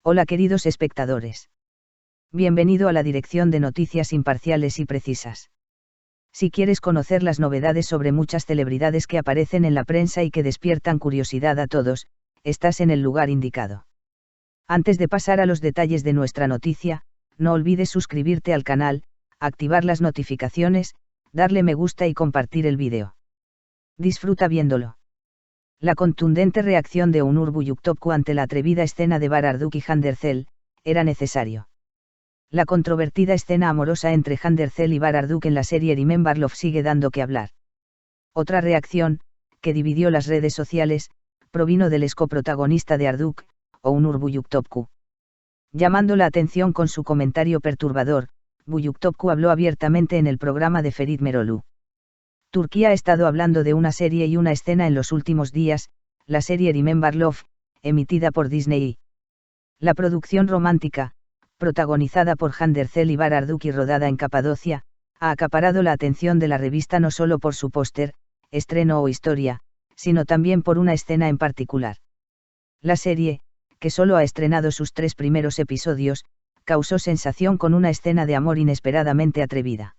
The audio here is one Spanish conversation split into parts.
Hola queridos espectadores. Bienvenido a la dirección de noticias imparciales y precisas. Si quieres conocer las novedades sobre muchas celebridades que aparecen en la prensa y que despiertan curiosidad a todos, estás en el lugar indicado. Antes de pasar a los detalles de nuestra noticia, no olvides suscribirte al canal, activar las notificaciones, darle me gusta y compartir el vídeo. Disfruta viéndolo. La contundente reacción de Onur Buyuktopcu ante la atrevida escena de Bahar Arduk y Hande Erçel era necesario. La controvertida escena amorosa entre Hande Erçel y Bahar Arduk en la serie Remember Love sigue dando que hablar. Otra reacción, que dividió las redes sociales, provino del excoprotagonista de Arduk, Onur Buyuktopcu. Llamando la atención con su comentario perturbador, Buyuktopcu habló abiertamente en el programa de Ferit Merolu. Turquía ha estado hablando de una serie y una escena en los últimos días, la serie Remember Love, emitida por Disney. La producción romántica, protagonizada por Hande Erçel y Bahar Arduk y rodada en Capadocia, ha acaparado la atención de la revista no solo por su póster, estreno o historia, sino también por una escena en particular. La serie, que solo ha estrenado sus 3 primeros episodios, causó sensación con una escena de amor inesperadamente atrevida.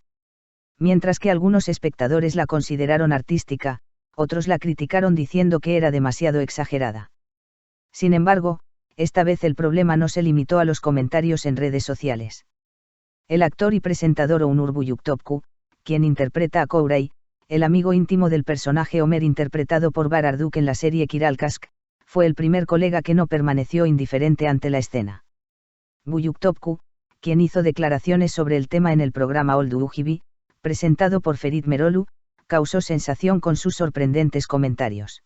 Mientras que algunos espectadores la consideraron artística, otros la criticaron diciendo que era demasiado exagerada. Sin embargo, esta vez el problema no se limitó a los comentarios en redes sociales. El actor y presentador Onur Buyuktopcu, quien interpreta a Koray, el amigo íntimo del personaje Omer interpretado por Bahar Arduk en la serie Kiralkask, fue el primer colega que no permaneció indiferente ante la escena. Buyuktopcu, quien hizo declaraciones sobre el tema en el programa Oldu Ujibi, presentado por Ferit Merolu, causó sensación con sus sorprendentes comentarios.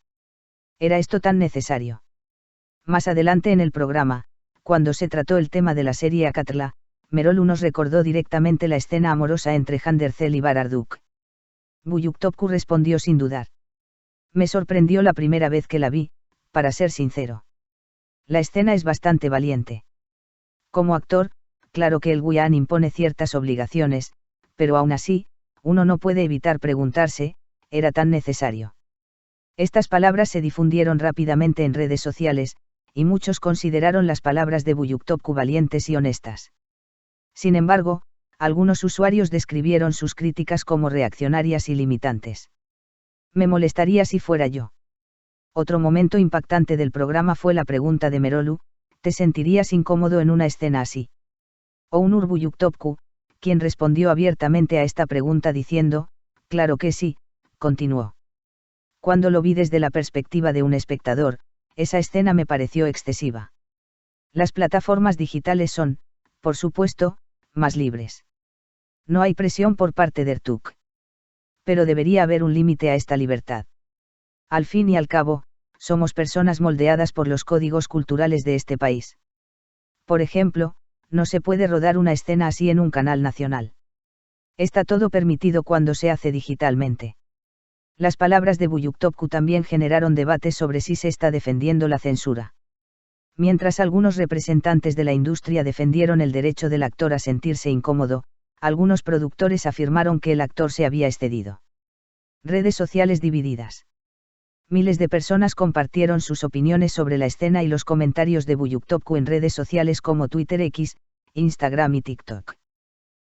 ¿Era esto tan necesario? Más adelante en el programa, cuando se trató el tema de la serie Akatla, Merolu nos recordó directamente la escena amorosa entre Hande Erçel y Bahar Arduk. Buyuktopcu respondió sin dudar. Me sorprendió la primera vez que la vi, para ser sincero. La escena es bastante valiente. Como actor, claro que el Guián impone ciertas obligaciones, pero aún así, uno no puede evitar preguntarse, ¿era tan necesario? Estas palabras se difundieron rápidamente en redes sociales, y muchos consideraron las palabras de Buyuktopcu valientes y honestas. Sin embargo, algunos usuarios describieron sus críticas como reaccionarias y limitantes. Me molestaría si fuera yo. Otro momento impactante del programa fue la pregunta de Merolu, ¿te sentirías incómodo en una escena así? Onur Buyuktopcu, quien respondió abiertamente a esta pregunta diciendo, claro que sí, continuó. Cuando lo vi desde la perspectiva de un espectador, esa escena me pareció excesiva. Las plataformas digitales son, por supuesto, más libres. No hay presión por parte de Ertuk. Pero debería haber un límite a esta libertad. Al fin y al cabo, somos personas moldeadas por los códigos culturales de este país. Por ejemplo, no se puede rodar una escena así en un canal nacional. Está todo permitido cuando se hace digitalmente. Las palabras de Buyuktopcu también generaron debates sobre si se está defendiendo la censura. Mientras algunos representantes de la industria defendieron el derecho del actor a sentirse incómodo, algunos productores afirmaron que el actor se había excedido. Redes sociales divididas. Miles de personas compartieron sus opiniones sobre la escena y los comentarios de Buyuktopcu en redes sociales como Twitter X, Instagram y TikTok.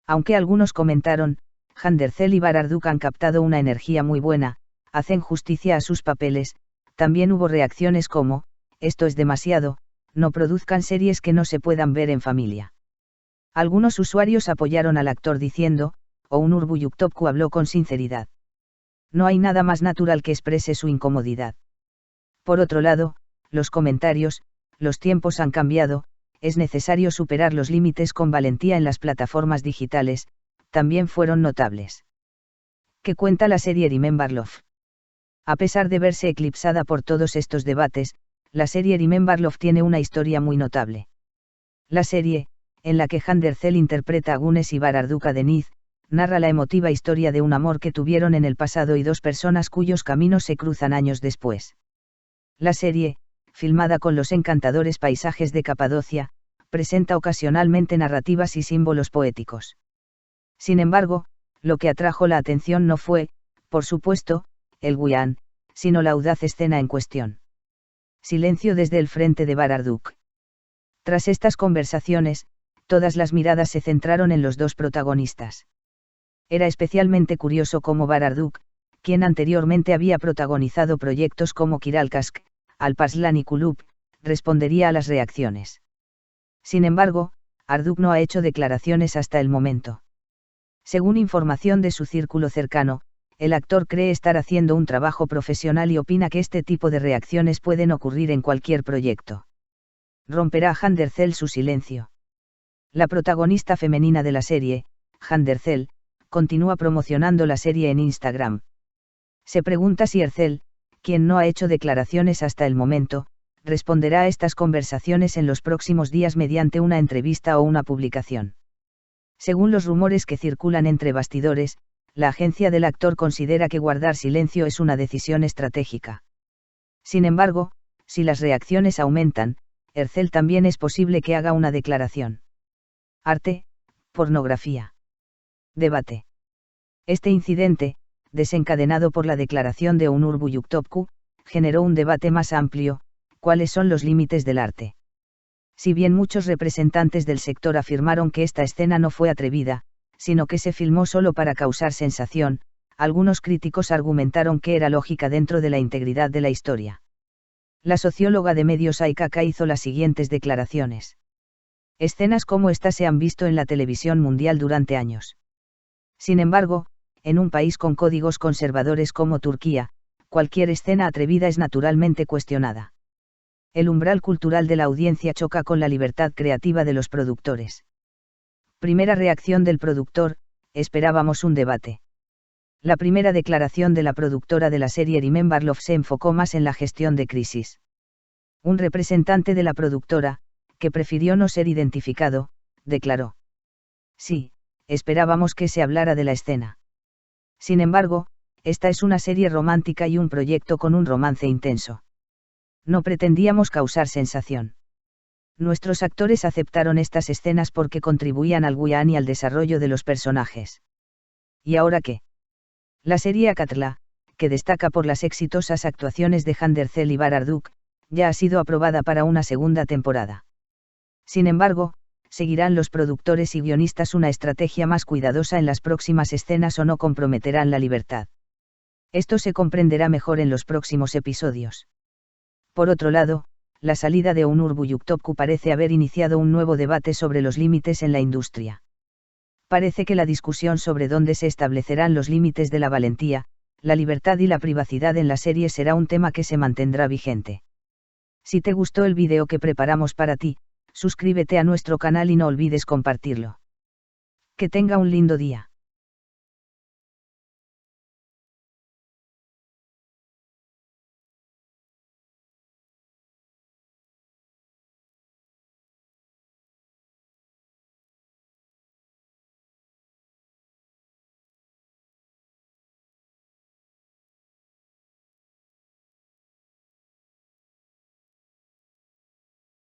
Aunque algunos comentaron, Hande Erçel y Bahar Arduk han captado una energía muy buena, hacen justicia a sus papeles, también hubo reacciones como, esto es demasiado, no produzcan series que no se puedan ver en familia. Algunos usuarios apoyaron al actor diciendo, Onur Buyuktopcu habló con sinceridad. No hay nada más natural que exprese su incomodidad. Por otro lado, los comentarios, los tiempos han cambiado, es necesario superar los límites con valentía en las plataformas digitales, también fueron notables. ¿Qué cuenta la serie Remember Love? A pesar de verse eclipsada por todos estos debates, la serie Remember Love tiene una historia muy notable. La serie, en la que Hande Erçel interpreta a Güneş y Bahar Arduk a Deniz, narra la emotiva historia de un amor que tuvieron en el pasado y dos personas cuyos caminos se cruzan años después. La serie, filmada con los encantadores paisajes de Capadocia, presenta ocasionalmente narrativas y símbolos poéticos. Sin embargo, lo que atrajo la atención no fue, por supuesto, el Guián, sino la audaz escena en cuestión. Silencio desde el frente de Bahar Arduk. Tras estas conversaciones, todas las miradas se centraron en los dos protagonistas. Era especialmente curioso cómo Barduk, quien anteriormente había protagonizado proyectos como Kiralkask, Alparslan y Kulub, respondería a las reacciones. Sin embargo, Arduk no ha hecho declaraciones hasta el momento. Según información de su círculo cercano, el actor cree estar haciendo un trabajo profesional y opina que este tipo de reacciones pueden ocurrir en cualquier proyecto. ¿Romperá Handercel su silencio? La protagonista femenina de la serie, Handercel, continúa promocionando la serie en Instagram. Se pregunta si Ercel, quien no ha hecho declaraciones hasta el momento, responderá a estas conversaciones en los próximos días mediante una entrevista o una publicación. Según los rumores que circulan entre bastidores, la agencia del actor considera que guardar silencio es una decisión estratégica. Sin embargo, si las reacciones aumentan, Ercel también es posible que haga una declaración. Arte, pornografía. Debate. Este incidente, desencadenado por la declaración de Onur Buyuktopcu, generó un debate más amplio: ¿cuáles son los límites del arte? Si bien muchos representantes del sector afirmaron que esta escena no fue atrevida, sino que se filmó solo para causar sensación, algunos críticos argumentaron que era lógica dentro de la integridad de la historia. La socióloga de medios Aikaka hizo las siguientes declaraciones. Escenas como esta se han visto en la televisión mundial durante años. Sin embargo, en un país con códigos conservadores como Turquía, cualquier escena atrevida es naturalmente cuestionada. El umbral cultural de la audiencia choca con la libertad creativa de los productores. Primera reacción del productor: esperábamos un debate. La primera declaración de la productora de la serie Remember Love se enfocó más en la gestión de crisis. Un representante de la productora, que prefirió no ser identificado, declaró: sí, esperábamos que se hablara de la escena. Sin embargo, esta es una serie romántica y un proyecto con un romance intenso. No pretendíamos causar sensación. Nuestros actores aceptaron estas escenas porque contribuían al guión y al desarrollo de los personajes. ¿Y ahora qué? La serie Akatla, que destaca por las exitosas actuaciones de Handercel y Barduk, ya ha sido aprobada para una segunda temporada. Sin embargo, ¿seguirán los productores y guionistas una estrategia más cuidadosa en las próximas escenas o no comprometerán la libertad? Esto se comprenderá mejor en los próximos episodios. Por otro lado, la salida de Onur Buyuktopcu parece haber iniciado un nuevo debate sobre los límites en la industria. Parece que la discusión sobre dónde se establecerán los límites de la valentía, la libertad y la privacidad en la serie será un tema que se mantendrá vigente. Si te gustó el vídeo que preparamos para ti, suscríbete a nuestro canal y no olvides compartirlo. Que tenga un lindo día.